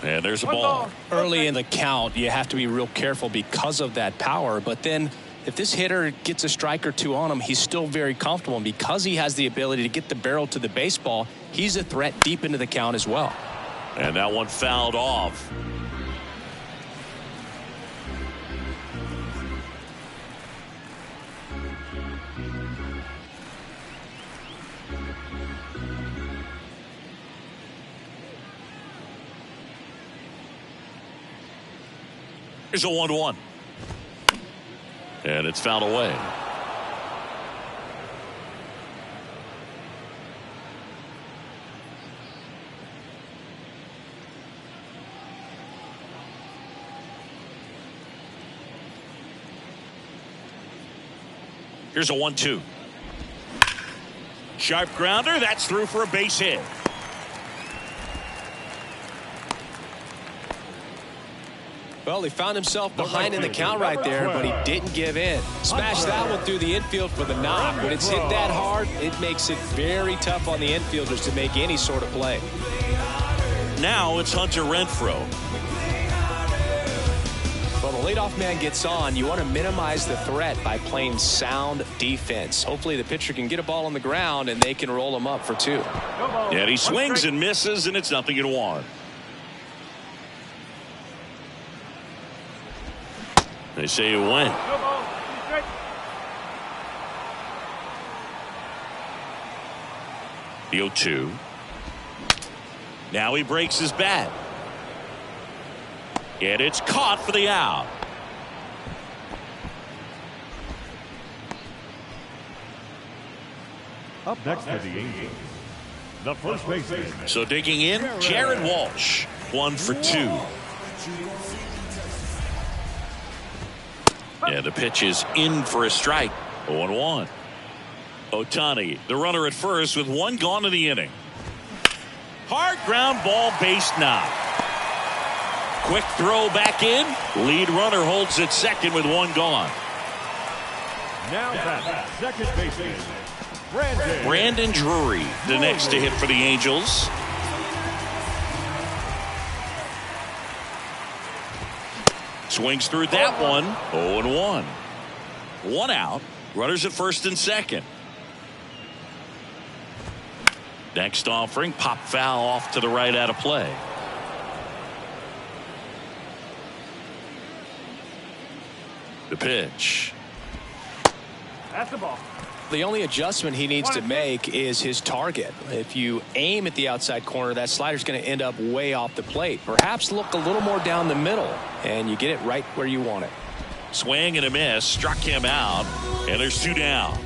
And there's a ball. Early in the count, you have to be real careful because of that power, but then if this hitter gets a strike or two on him, he's still very comfortable, and because he has the ability to get the barrel to the baseball, he's a threat deep into the count as well. And that one fouled off. Here's a 1-1. And it's fouled away. Here's a 1-2. Sharp grounder. That's through for a base hit. Well, he found himself behind in the count right there, but he didn't give in. Smashed that one through the infield for the knock. When it's hit that hard, it makes it very tough on the infielders to make any sort of play. Now it's Hunter Renfroe. Well, the leadoff man gets on. You want to minimize the threat by playing sound defense. Hopefully the pitcher can get a ball on the ground and they can roll him up for two. And he swings and misses, and it's 0-1. They say you win. The 0-2. Now he breaks his bat. And it's caught for the out. Up next for the Angels, the first baseman. So digging in, Jared Walsh. 1 for 2. Yeah, the pitch is in for a strike. 0-1. Ohtani, the runner at first with one gone in the inning. Hard ground ball, base knock. Quick throw back in. Lead runner holds at second with one gone. Now back, second baseman, Brandon Drury, the next to hit for the Angels. Swings through that one. 0-1. One out. Runners at first and second. Next offering, pop foul off to the right out of play. The pitch. That's the ball. The only adjustment he needs to make is his target. If you aim at the outside corner, that slider's going to end up way off the plate. Perhaps look a little more down the middle, and you get it right where you want it. Swing and a miss, struck him out, and there's two down.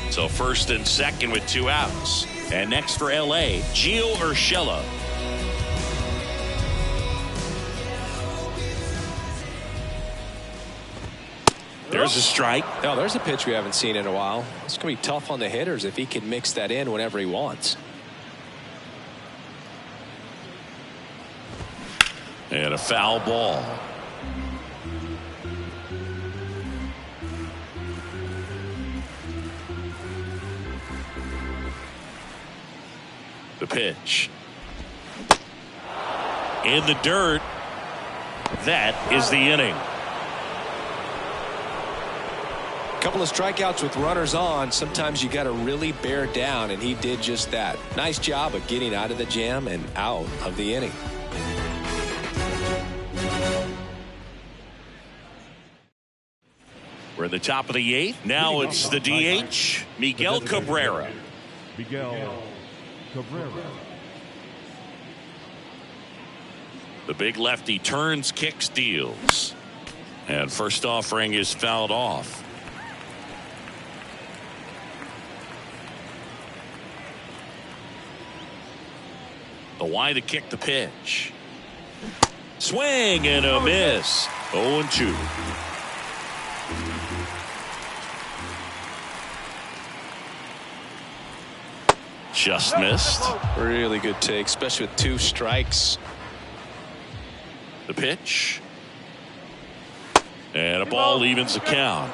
So first and second with two outs. And next for L.A., Gio Urshela. There's a strike. Now, there's a pitch we haven't seen in a while. It's going to be tough on the hitters if he can mix that in whenever he wants. And a foul ball. The pitch. In the dirt. That is the inning. Couple of strikeouts with runners on. Sometimes you got to really bear down, and he did just that. Nice job of getting out of the jam and out of the inning. We're at the top of the eighth. Now it's the DH, Miguel Cabrera. Miguel Cabrera. The big lefty turns, kicks, deals. And first offering is fouled off. The Y to kick the pitch. Swing and a miss. 0-2. Just missed. Really good take, especially with 2 strikes. The pitch. And a ball evens the count.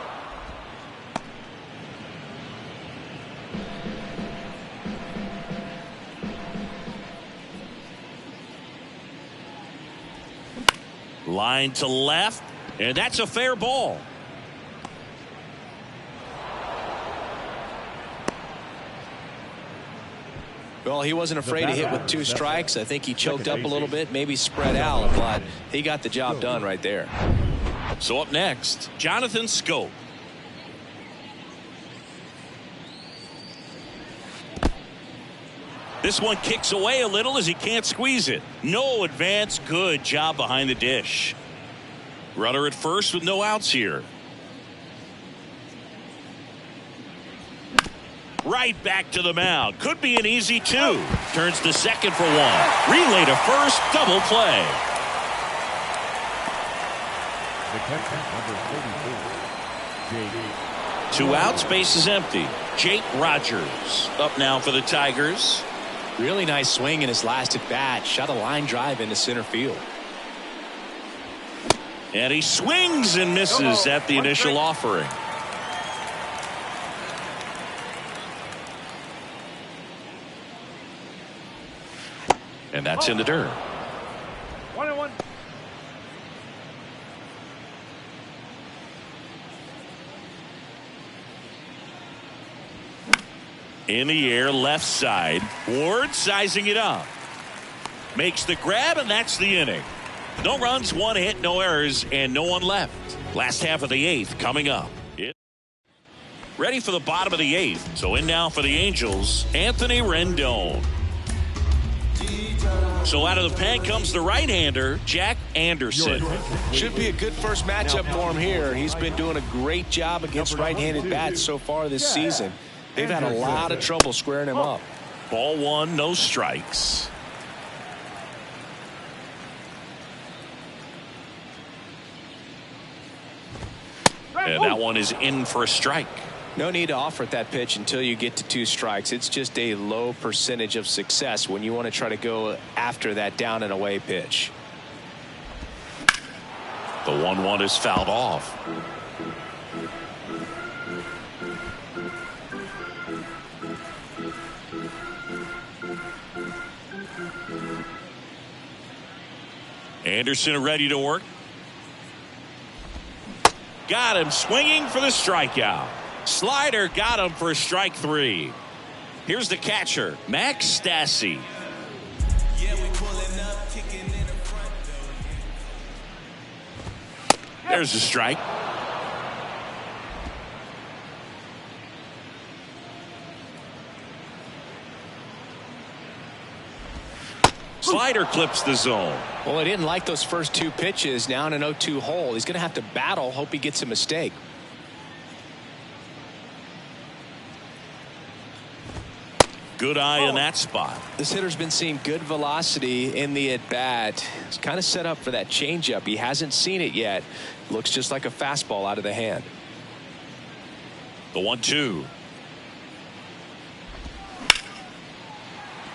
Line to left, and that's a fair ball. Well, he wasn't afraid to hit with 2 strikes. I think he choked up a little bit, maybe spread out, but he got the job done right there. So up next, Jonathan Schoop. This one kicks away a little as he can't squeeze it. No advance. Good job behind the dish. Runner at first with no outs here. Right back to the mound. Could be an easy 2. Turns to second for 1. Relay to first. Double play. The catcher, number 34, Jake. 2 outs. Base is empty. Jake Rogers up now for the Tigers. Really nice swing in his last at bat. Shot a line drive into center field. And he swings and misses at the initial offering. And that's in the dirt. 1-1. In the air, left side. Ward sizing it up. Makes the grab, and that's the inning. No runs, 1 hit, no errors, and no one left. Last half of the 8th coming up. Ready for the bottom of the 8th. So in now for the Angels, Anthony Rendon. So out of the pen comes the right-hander, Jack Anderson. Should be a good first matchup for him here. He's been doing a great job against right-handed bats so far this season. They've had a lot of trouble squaring him up. Ball 1, no strikes. And that one is in for a strike. No need to offer at that pitch until you get to 2 strikes. It's just a low percentage of success when you want to try to go after that down and away pitch. The 1-1 is fouled off. Anderson ready to work. Got him swinging for the strikeout. Slider got him for strike 3. Here's the catcher, Max Stassi. There's a strike. Slider clips the zone. Well, he didn't like those first 2 pitches. Now in an 0-2 hole. He's going to have to battle. Hope he gets a mistake. Good eye in that spot. This hitter's been seeing good velocity in the at-bat. He's kind of set up for that changeup. He hasn't seen it yet. Looks just like a fastball out of the hand. The 1-2.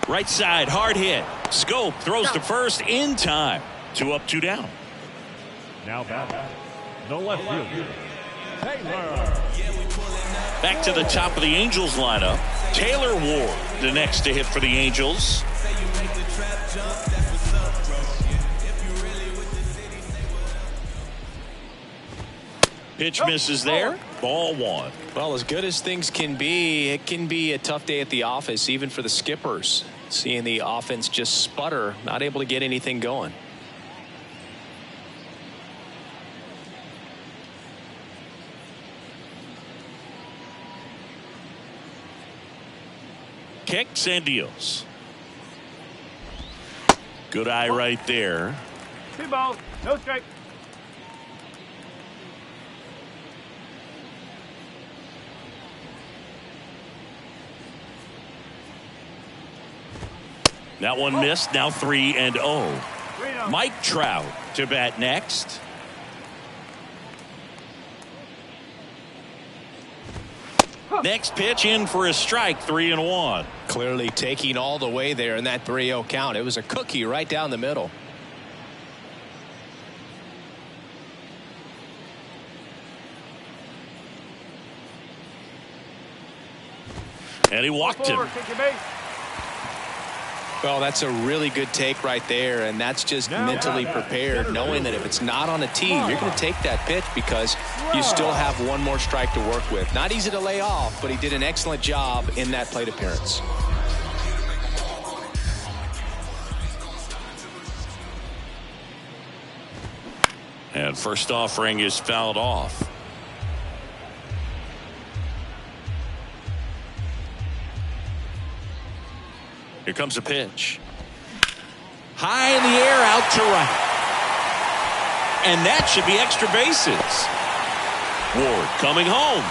Right side, hard hit. Schoop throws to first in time. 2 up, 2 down. Now back. The left fielder, Taylor. Back to the top of the Angels lineup. Taylor Ward, the next to hit for the Angels. Pitch misses there. Ball 1. Well, as good as things can be, it can be a tough day at the office, even for the skippers. Seeing the offense just sputter, not able to get anything going. Kicks and deals. Good eye right there. 2 balls, no strike. That one missed. Now 3-0. 3-0. Mike Trout to bat next. Next pitch in for a strike. 3-1. Clearly taking all the way there in that 3-0 count. It was a cookie right down the middle. And he walked him. Forward, take your base. Well, that's a really good take right there, and that's just mentally prepared, knowing that if it's not on a tee, you're going to take that pitch because you still have one more strike to work with. Not easy to lay off, but he did an excellent job in that plate appearance. And first offering is fouled off. Here comes a pitch. High in the air, out to right. And that should be extra bases. Ward coming home.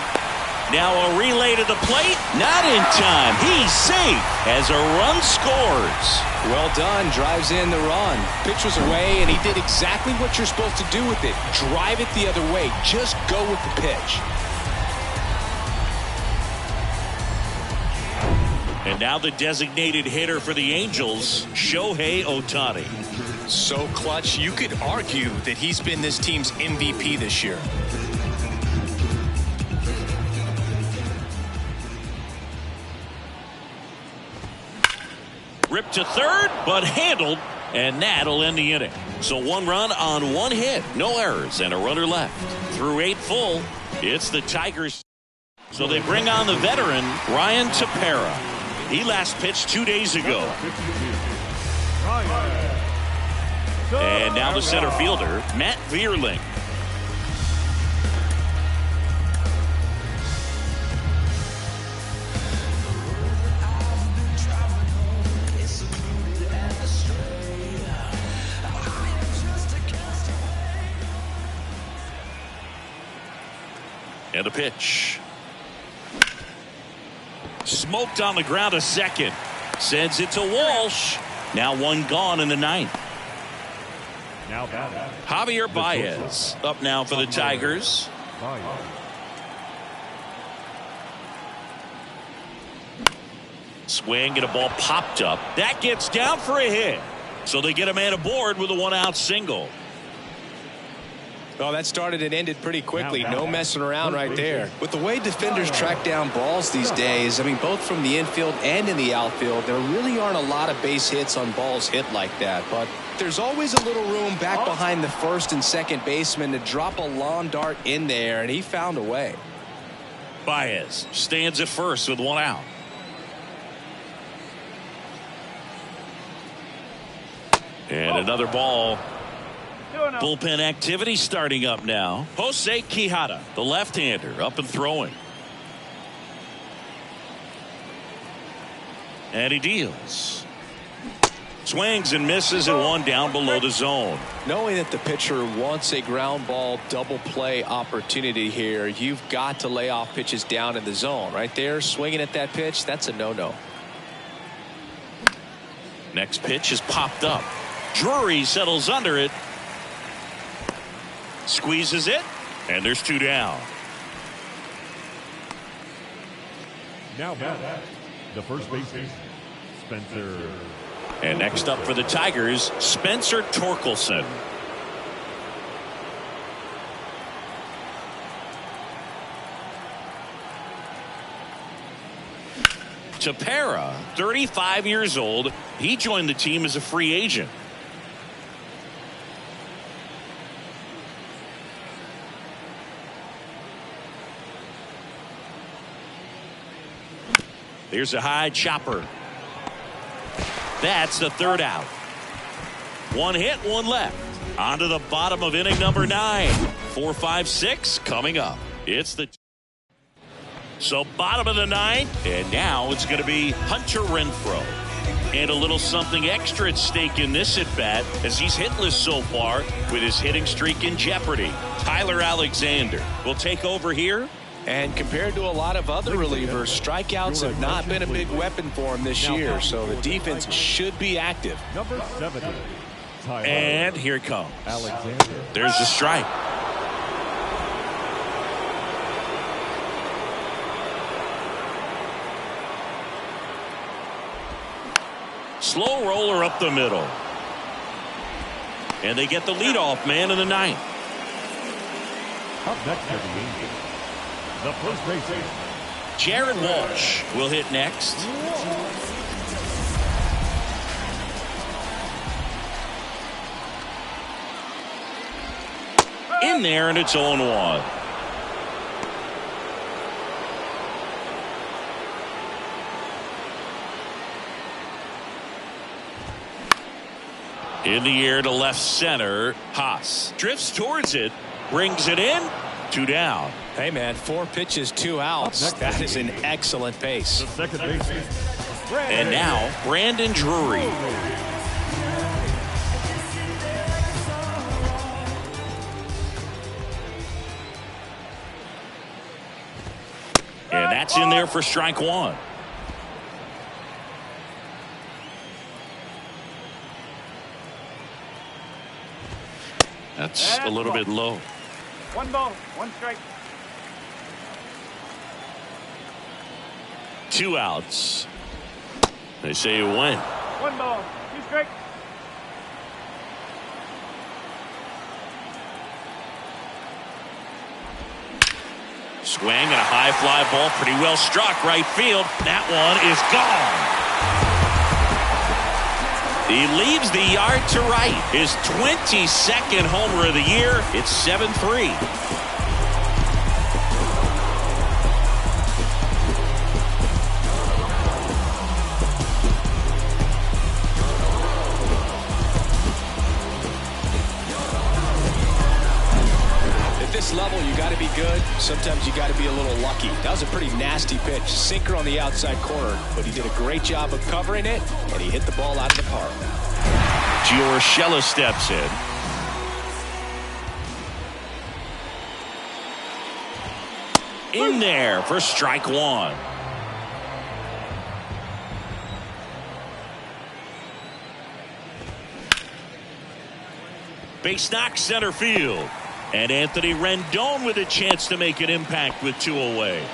Now a relay to the plate. Not in time. He's safe as a run scores. Well done. Drives in the run. Pitch was away, and he did exactly what you're supposed to do with it. Drive it the other way. Just go with the pitch. And now the designated hitter for the Angels, Shohei Ohtani. So clutch, you could argue that he's been this team's MVP this year. Ripped to third, but handled, and that'll end the inning. So 1 run on 1 hit, no errors, and a runner left. Through 8 full, it's the Tigers. So they bring on the veteran, Ryan Tepera. He last pitched 2 days ago. And now the center fielder, Matt Vierling. And a pitch. Smoked on the ground a second. Sends it to Walsh. Now 1 gone in the 9th. Now batting. Javier Baez up now for the Tigers. Swing and a ball popped up. That gets down for a hit. So they get a man aboard with a 1-out single. Well, that started and ended pretty quickly. No messing around right there. With the way defenders track down balls these days, I mean, both from the infield and in the outfield, there really aren't a lot of base hits on balls hit like that. But there's always a little room back behind the first and second baseman to drop a lawn dart in there, and he found a way. Baez stands at first with 1 out. And another ball. Bullpen activity starting up now. Jose Quijada, the left-hander, up and throwing. And he deals. Swings and misses, and 1 down below the zone. Knowing that the pitcher wants a ground ball double play opportunity here, you've got to lay off pitches down in the zone. Right there, swinging at that pitch, that's a no-no. Next pitch is popped up. Drury settles under it. Squeezes it, and there's 2 down. Now batting. The first baseman, Spencer. And next up for the Tigers, Spencer Torkelson. Tepera, 35 years old. He joined the team as a free agent. Here's a high chopper. That's the 3rd out. 1 hit, 1 left. On to the bottom of inning number 9. 4, 5, 6 coming up. It's the so bottom of the 9th, and now it's going to be Hunter Renfroe. And a little something extra at stake in this at bat, as he's hitless so far with his hitting streak in jeopardy. Tyler Alexander will take over here And compared to a lot of other relievers, strikeouts have not been a big weapon for him this year, so the defense should be active. Number 70. And here it comes. Alexander. There's the strike. Slow roller up the middle. And they get the leadoff man in the ninth. Up next for the Angels, the first baseman, Jared Walsh will hit next. In there, and it's 0-1. In the air to left center, Haas drifts towards it, brings it in, 2 down. Hey, man, 4 pitches, 2 outs. That is an excellent pace. the second baseman, And now, Brandon Drury. And that's in there for strike 1. That's a little bit low. 1 ball, 1 strike. 2 outs. They say you win. 1 ball, 2 strikes. Swing and a high fly ball, pretty well struck right field. That one is gone. He leaves the yard to right. His 22nd homer of the year. It's 7-3. At this level, you got to be good. Sometimes you got to be a little lucky. That was a pretty nasty pitch. Sinker on the outside corner, but he did a great job of covering it, and he hit the ball out of the park. Urshela steps in. In there for strike 1. Base knock center field. And Anthony Rendon with a chance to make an impact with 2 away.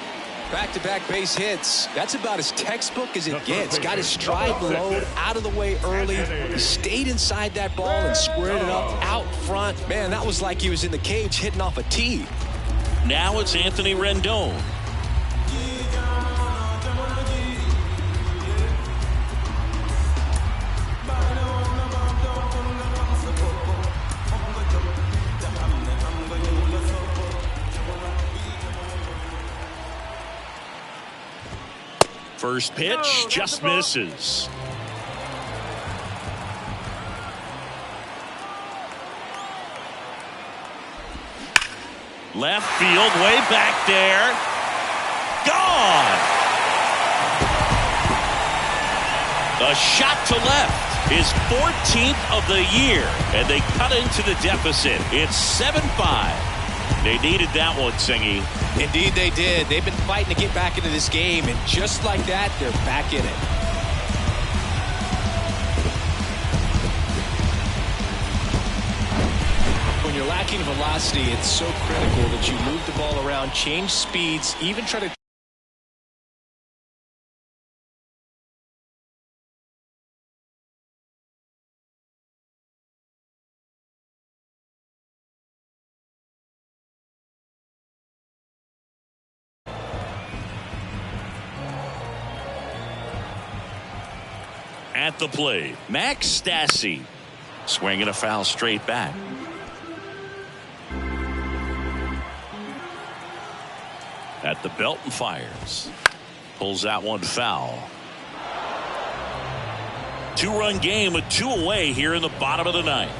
Back-to-back base hits. That's about as textbook as it gets. Got his stride load out of the way early. He stayed inside that ball and squared it up out front. Man, that was like he was in the cage hitting off a tee. Now it's Anthony Rendon. First pitch just misses. Left field, way back there. Gone. A shot to left. His 14th of the year. And they cut into the deficit. It's 7-5. They needed that one, Singy. Indeed they did. They've been fighting to get back into this game, and just like that, they're back in it. When you're lacking velocity, it's so critical that you move the ball around, change speeds, even try to at the plate, Max Stassi swinging a foul straight back. At the belt and fires. Pulls that one foul. 2-run game with 2 away here in the bottom of the 9th.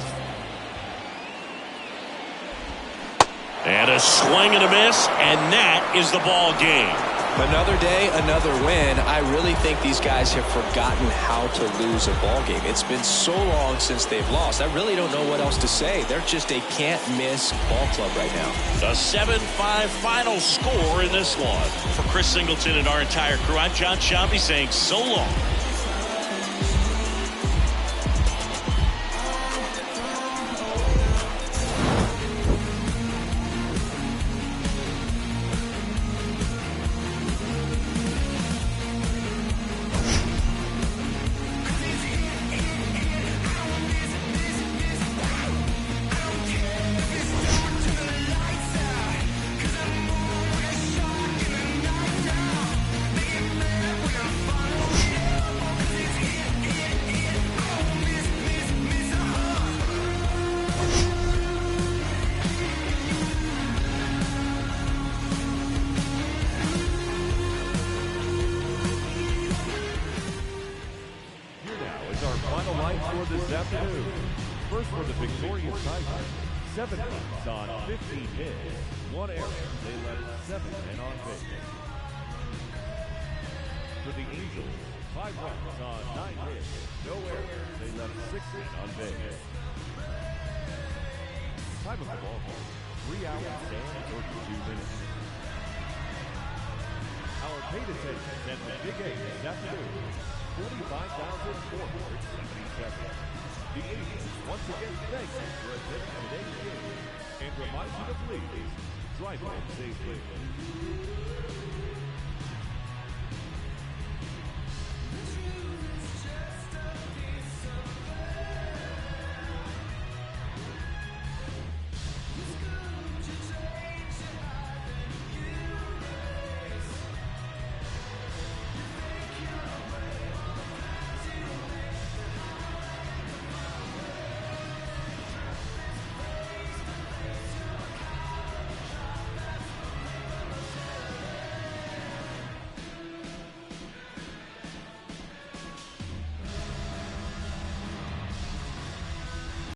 And a swing and a miss, and that is the ball game. Another day, another win. I really think these guys have forgotten how to lose a ball game. It's been so long since they've lost. I really don't know what else to say. They're just a can't-miss ball club right now. The 7-5 final score in this one. For Chris Singleton and our entire crew, I'm Jon Sciambi saying so long. This afternoon. First for the victorious Tigers, 7 runs on 15 hits, 1 error. They left 7 men on base. For the Angels, 5 runs on 9 hits, no errors. They left 6 men on base. Time of the ball game, 3 hours and 32 minutes. Our paid attendance at the Big 8 this afternoon, 45,477. The Angels once again thank you for attending today's game and remind you to please drive home safely.